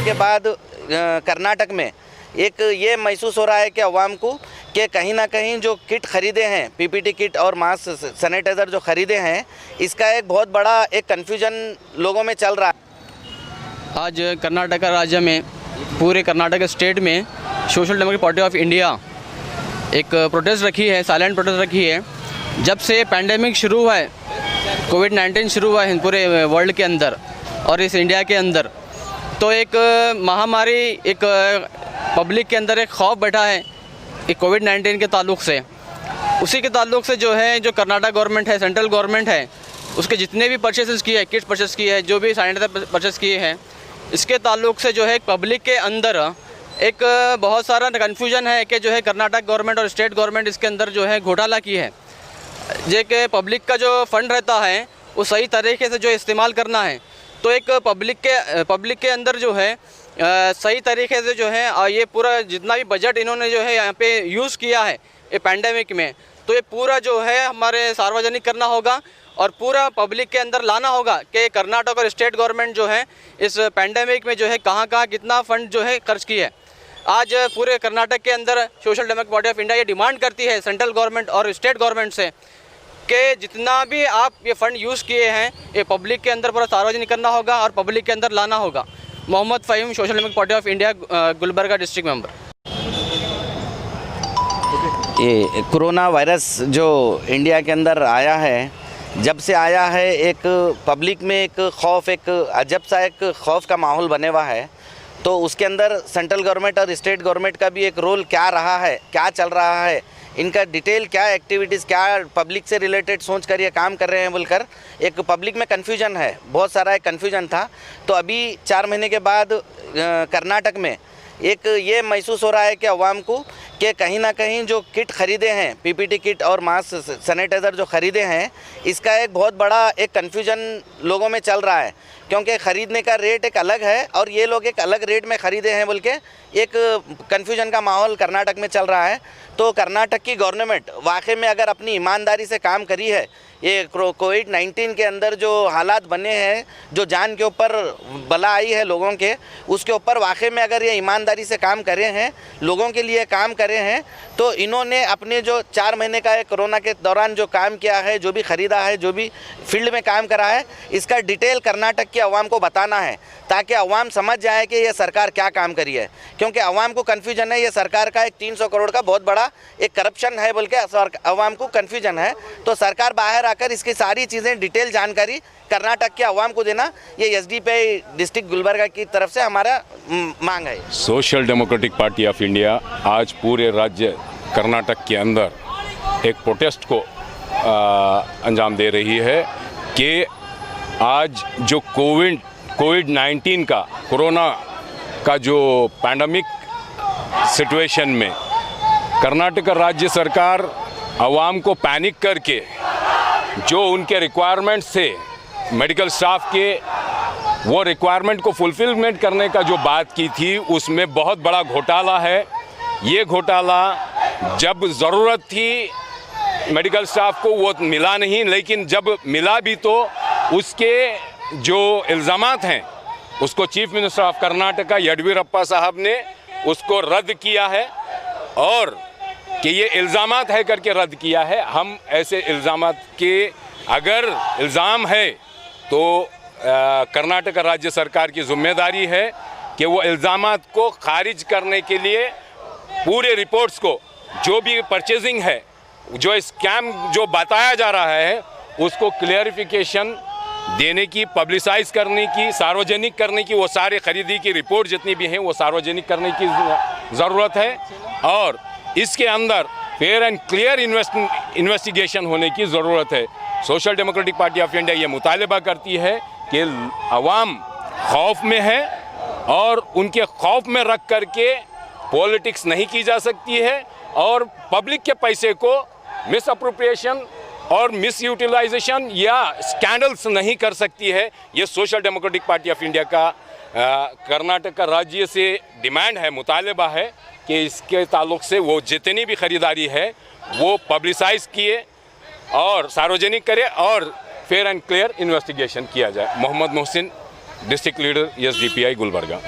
के बाद कर्नाटक में एक ये महसूस हो रहा है कि अवाम को कि कहीं ना कहीं जो किट खरीदे हैं, पीपीटी किट और मास्क सैनिटाइज़र जो खरीदे हैं, इसका एक बहुत बड़ा एक कन्फ्यूजन लोगों में चल रहा है। आज कर्नाटक राज्य में, पूरे कर्नाटक स्टेट में social Democratic Party of India एक प्रोटेस्ट रखी है, साइलेंट प्रोटेस्ट रखी है। जब से पैंडेमिक शुरू हुआ है, कोविड-19 शुरू हुआ है पूरे वर्ल्ड के अंदर और इस इंडिया के अंदर, तो एक महामारी, एक पब्लिक के अंदर एक खौफ बैठा है एक कोविड-19 के ताल्लुक़ से। उसी के ताल्लुक़ से जो है, जो कर्नाटक गवर्नमेंट है, सेंट्रल गवर्नमेंट है, उसके जितने भी परचेसेस किए हैं, किट्स परचेस किए हैं, जो भी सैनिटाइजर परचेस किए हैं, इसके ताल्लुक़ से जो है पब्लिक के अंदर एक बहुत सारा कन्फ्यूजन है कि जो है कर्नाटक गवर्नमेंट और स्टेट गवर्नमेंट इसके अंदर जो है घोटाला की है। जे कि पब्लिक का जो फ़ंड रहता है वो सही तरीके से जो इस्तेमाल करना है, तो एक पब्लिक के अंदर जो है सही तरीके से जो है ये पूरा जितना भी बजट इन्होंने जो है यहाँ पे यूज़ किया है ये पैंडेमिक में, तो ये पूरा जो है हमारे सार्वजनिक करना होगा और पूरा पब्लिक के अंदर लाना होगा कि कर्नाटक और स्टेट गवर्नमेंट जो है इस पैंडेमिक में जो है कहाँ कितना फ़ंड जो है खर्च किया है। आज पूरे कर्नाटक के अंदर social Democratic Party of India ये डिमांड करती है सेंट्रल गवर्नमेंट और स्टेट गवर्नमेंट से कि जितना भी आप ये फ़ंड यूज़ किए हैं ये पब्लिक के अंदर पूरा सार्वजनिक करना होगा और पब्लिक के अंदर लाना होगा। Mohammed Faheem, Social Democratic Party of India, Gulbarga district member. ये कोरोना वायरस जो इंडिया के अंदर आया है, जब से आया है एक पब्लिक में एक खौफ, एक अजब सा एक खौफ का माहौल बने हुआ है। तो उसके अंदर सेंट्रल गवर्नमेंट और स्टेट गवर्नमेंट का भी एक रोल क्या रहा है, क्या चल रहा है, इनका डिटेल क्या एक्टिविटीज़, क्या पब्लिक से रिलेटेड सोच कर ये काम कर रहे हैं बोलकर एक पब्लिक में कन्फ्यूजन है, बहुत सारा एक कन्फ्यूजन था। तो अभी 4 महीने के बाद कर्नाटक में एक ये महसूस हो रहा है कि अवाम को कि कहीं ना कहीं जो किट खरीदे हैं, पीपीटी किट और मास्क सैनिटाइज़र जो खरीदे हैं, इसका एक बहुत बड़ा एक कन्फ्यूजन लोगों में चल रहा है, क्योंकि ख़रीदने का रेट एक अलग है और ये लोग एक अलग रेट में ख़रीदे हैं बोल के एक कन्फ्यूजन का माहौल कर्नाटक में चल रहा है। तो कर्नाटक की गवर्नमेंट वाकई में अगर अपनी ईमानदारी से काम करी है, ये कोविड-19 के अंदर जो हालात बने हैं, जो जान के ऊपर बला आई है लोगों के, उसके ऊपर वाकई में अगर ये ईमानदारी से काम करे हैं, लोगों के लिए काम करे हैं, तो इन्होंने अपने जो 4 महीने का कोरोना के दौरान जो काम किया है, जो भी ख़रीदा है, जो भी फील्ड में काम करा है, इसका डिटेल कर्नाटक की आवाम को बताना है ताकि आवाम समझ जाए कि ये सरकार क्या काम करी है। क्योंकि आवाम को कन्फ्यूजन है, ये सरकार का एक 300 करोड़ का बहुत बड़ा एक करप्शन है बोल के आवाम को कन्फ्यूजन है। तो सरकार बाहर आकर इसकी सारी चीज़ें डिटेल जानकारी कर्नाटक के आवाम को देना, ये एसडीपीआई डिस्ट्रिक्ट गुलबर्गा की तरफ से हमारा मांग है। Social Democratic Party of India आज पूरे राज्य कर्नाटक के अंदर एक प्रोटेस्ट को अंजाम दे रही है कि आज जो कोविड-19 का, कोरोना का जो पैंडमिक सिचुएशन में कर्नाटक राज्य सरकार आवाम को पैनिक करके जो उनके रिक्वायरमेंट से मेडिकल स्टाफ के वो रिक्वायरमेंट को फुलफिलमेंट करने का जो बात की थी, उसमें बहुत बड़ा घोटाला है। ये घोटाला जब ज़रूरत थी मेडिकल स्टाफ को वो मिला नहीं, लेकिन जब मिला भी तो उसके जो इल्ज़ामात हैं उसको chief minister of Karnataka Yediyurappa साहब ने उसको रद्द किया है और कि ये इल्ज़ामात है करके रद्द किया है। हम ऐसे इल्ज़ामात के अगर इल्ज़ाम है तो कर्नाटक राज्य सरकार की जिम्मेदारी है कि वो इल्ज़ामात को खारिज करने के लिए पूरे रिपोर्ट्स को, जो भी परचेजिंग है, जो स्कैम जो बताया जा रहा है, उसको क्लियरिफिकेशन देने की, पब्लिसाइज करने की, सार्वजनिक करने की, वो सारे खरीदी की रिपोर्ट जितनी भी हैं वो सार्वजनिक करने की ज़रूरत है और इसके अंदर फेयर एंड क्लियर इन्वेस्टिगेशन होने की ज़रूरत है। Social Democratic Party of India ये मुतालबा करती है कि अवाम खौफ में है और उनके खौफ में रख करके पॉलिटिक्स नहीं की जा सकती है और पब्लिक के पैसे को मिस अप्रोप्रिएशन और मिस यूटिलाइजेशन या स्कैंडल्स नहीं कर सकती है। ये social Democratic Party of India का कर्नाटक का राज्य से डिमांड है, मुतालबा है कि इसके ताल्लुक़ से वो जितनी भी ख़रीदारी है वो पब्लिसाइज किए और सार्वजनिक करे और फेयर एंड क्लियर इन्वेस्टिगेशन किया जाए। Mohammed Mohsin, district leader SDPI Gulbarga.